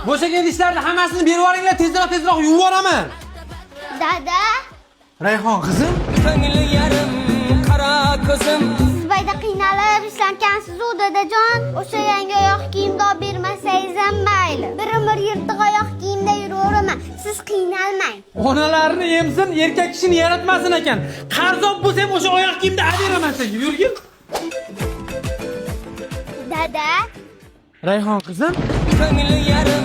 Bo'shagan ishlarni hammasini berib yuboringlar, tezroq yuvib yuboraman. Dada, Rayhon qizim, ko'ngli yarim qara ko'zim. siz bayda qiynalib ishlarkansiz-u dadajon. O'sha yangi oyoq kiyimni olib bermasangiz ham mayli. Bir yirtiq oyoq kiyimda yuraveraman. Siz qiynalmang. onalarini emsin, erkak kishini yaratmasin ekan. Qarzob bo'lsa ham o'sha oyoq kiyimda aberaman senga. Yurgin. Dada, Rayhon qizim, Ko'ngli yarim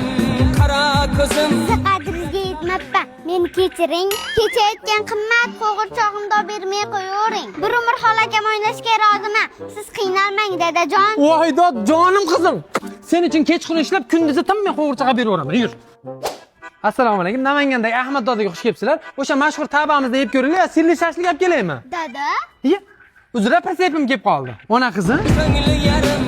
qara ko'zim. siz qadringizga yetmabman. Meni kechiring. Kecha aytgan qimmat qo'g'irchog'imni olib bermay qo'yavering. Bir umr xolakam o'ynashga roziman. Siz qiynalmang dadajon. voy dod jonim qizim. Sen uchun kechqurun ishlab, kunduzi tinmay qo'g'irchaga beraveraman. Yur. Assalomu alaykum. Namangandagi Ahmad dodaga xush kelibsizlar. O'sha mashhur tabamizda yeb ko'ringlar, sirli shashlik olib kelaymi? Dada, Iya. Uzra persepim kelib qoldi. Ona qizim. Ko'ngli yarim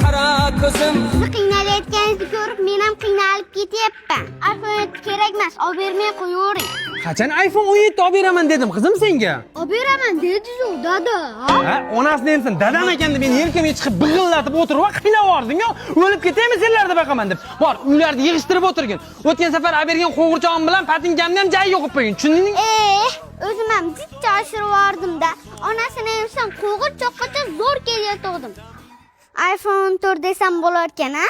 qara ko'zim. siz qiynalayotganingizni ko'rib men ham qiynalib ketyapman. iPhone 7 kerak emas, olib bermay qo'yavering. Qachon iPhone 17 olib beraman dedim qizim senga. Olib beraman dedi-ku dada. Ha, onasini emsin, dadam ekanda meni yelkamga chiqib big'illatib o'tirib, qiynab yubording-ku. O'lib ketaymi senlarda baqaman deb. Bor, uylarni yig'ishtirib o'tirgin. O'tgan safar olib bergan qo'g'irchog'im bilan patinkamni ham joyiga qo'yib qo'ying. Tushundingmi? O'zim ham jitta oshirib yubordim-da. Onasini emsam qo'g'irchoqqacha zo'r kelayotgandim. iPhone 4 desam bo'lar ekan-a?